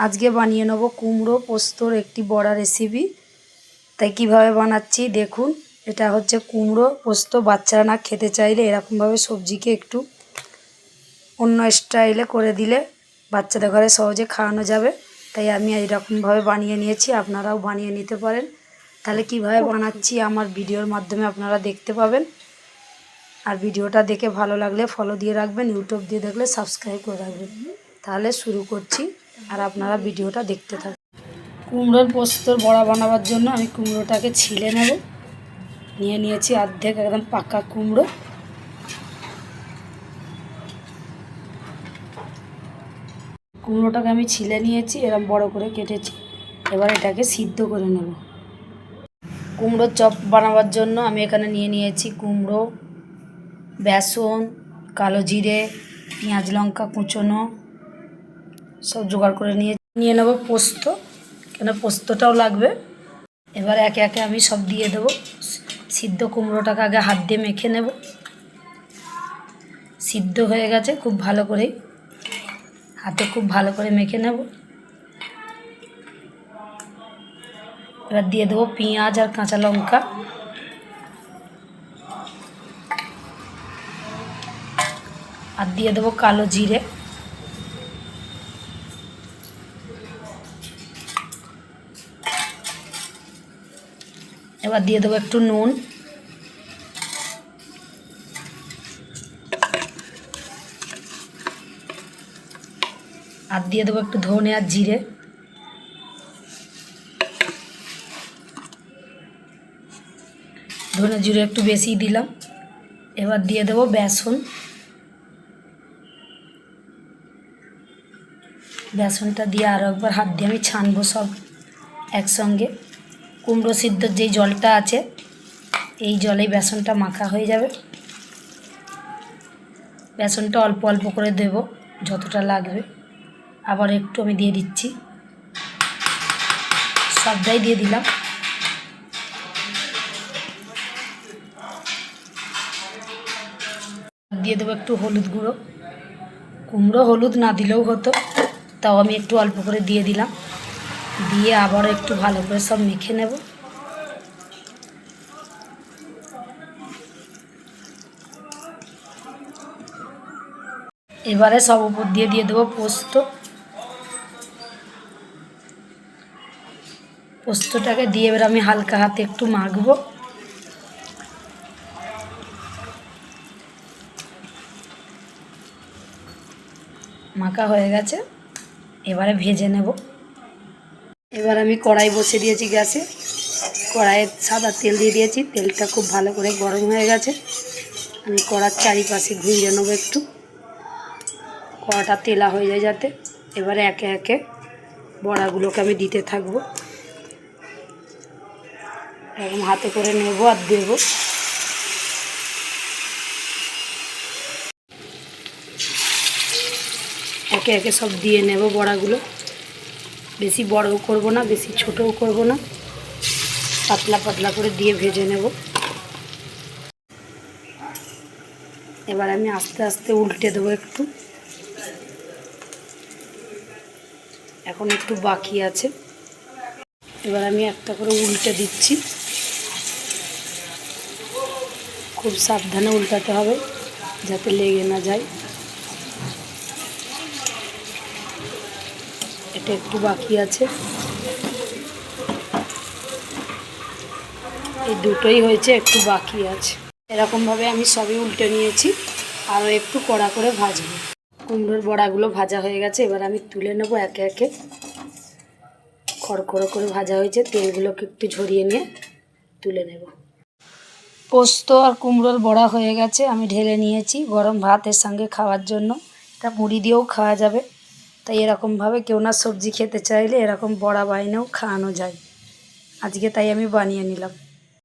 আজকে বানিয়ে নেব কুমড়ো পোস্তর একটি বড়া রেসিপি। তাই কিভাবে বানাচ্ছি দেখুন। এটা হচ্ছে কুমড়ো পোস্ত। বাচ্চারা না খেতে চাইলে এরকমভাবে সবজিকে একটু অন্য স্টাইলে করে দিলে বাচ্চাদের ঘরে সহজে খাওয়ানো যাবে। তাই আমি এইরকমভাবে বানিয়ে নিয়েছি, আপনারাও বানিয়ে নিতে পারেন। তাহলে কিভাবে বানাচ্ছি আমার ভিডিওর মাধ্যমে আপনারা দেখতে পাবেন। আর ভিডিওটা দেখে ভালো লাগলে ফলো দিয়ে রাখবেন, ইউটিউব দিয়ে দেখলে সাবস্ক্রাইব করে রাখবেন। তাহলে শুরু করছি আর আপনারা ভিডিওটা দেখতে থাকুন। কুমড়োর পোস্তর বড়া বানাবার জন্য আমি কুমড়োটাকে ছিলে নেব। নিয়ে নিয়েছি অর্ধেক একদম পাকা কুমড়ো। কুমড়োটাকে আমি ছিলে নিয়েছি, এরকম বড় করে কেটেছি। এবার এটাকে সিদ্ধ করে নেব। কুমড়োর চপ বানাবার জন্য আমি এখানে নিয়ে নিয়েছি কুমড়ো, বেসন, কালো জিরে, পেঁয়াজ লঙ্কা কুচোনো সব জোগাড় করে নিয়ে নেব পোস্ত, কেন পোস্তটাও লাগবে। এবার একে একে আমি সব দিয়ে দেবো। সিদ্ধ কুমড়োটাকে আগে হাত দিয়ে মেখে নেব। সিদ্ধ হয়ে গেছে, খুব ভালো করে হাতে খুব ভালো করে মেখে নেব। এবার দিয়ে দেবো পেঁয়াজ আর কাঁচা লঙ্কা, আর দিয়ে দেবো কালো জিরে, এবার দিয়ে দেবো একটু নুন, আর দিয়ে দেবো একটু ধনে আর জিরে, ধনে জিরে একটু বেশি দিলাম। এবার দিয়ে দেবো বেসন, বেসনটা দিয়ে আরও একবার হাত দিয়ে আমি ছানবো সব একসঙ্গে। কুমড়ো সিদ্ধর যেই জলটা আছে এই জলেই বেসনটা মাখা হয়ে যাবে। বেসনটা অল্প অল্প করে দেব, যতটা লাগবে। আবার একটু আমি দিয়ে দিচ্ছি, সবটাই দিয়ে দিলাম। দিয়ে দেবো একটু হলুদ গুঁড়ো। কুমড়ো হলুদ না দিলেও হতো, তাও আমি একটু অল্প করে দিয়ে দিলাম। দিয়ে আবার একটু ভালো করে সব মেখে নেব। এবারে সব উপর দিয়ে দেবো পোস্ত। পোস্তটাকে দিয়ে এবার আমি হালকা হাতে একটু মাখবো। মাখা হয়ে গেছে, এবারে ভেজে নেব। এবার আমি কড়াই বসিয়ে দিয়েছি গ্যাসে। কড়াইয়ে সাদা তেল দিয়ে দিয়েছি, তেলটা খুব ভালো করে গরম হয়ে গেছে। আমি কড়ার চারিপাশে ঘুরিয়ে নেবো একটু, কড়াটা তেলা হয়ে যায় যাতে। এবারে একে একে বড়াগুলোকে আমি দিতে থাকবো। এরকম হাতে করে নেব আর দেবো। একে একে সব দিয়ে নেব বড়াগুলো। বেশি বড়ও করব না, বেশি ছোটও করব না, পাতলা পাতলা করে দিয়ে ভেজে নেব। এবার আমি আস্তে আস্তে উল্টে দেবো একটু। এখন একটু বাকি আছে, এবার আমি একটা করে উল্টে দিচ্ছি। খুব সাবধানে উল্টাতে হবে যাতে লেগে না যায়। এটা একটু বাকি আছে। এই দুটোই হয়েছে, একটু বাকি আছে। এরকমভাবে আমি সবই উল্টে নিয়েছি, আরও একটু কড়া করে ভাজবো। কুমড়োর বড়াগুলো ভাজা হয়ে গেছে, এবার আমি তুলে নেব একে একে। খড়খড়ো করে ভাজা হয়েছে, তেলগুলোকে একটু ঝরিয়ে নিয়ে তুলে নেব। পোস্ত আর কুমড়োর বড়া হয়ে গেছে, আমি ঢেলে নিয়েছি গরম ভাতের সঙ্গে খাওয়ার জন্য। এটা মুড়ি দিয়েও খাওয়া যাবে। তাই এরকমভাবে কেউ না সবজি খেতে চাইলে এরকম বড়া বানিয়েও খাওয়ানো যায়। আজকে তাই আমি বানিয়ে নিলাম।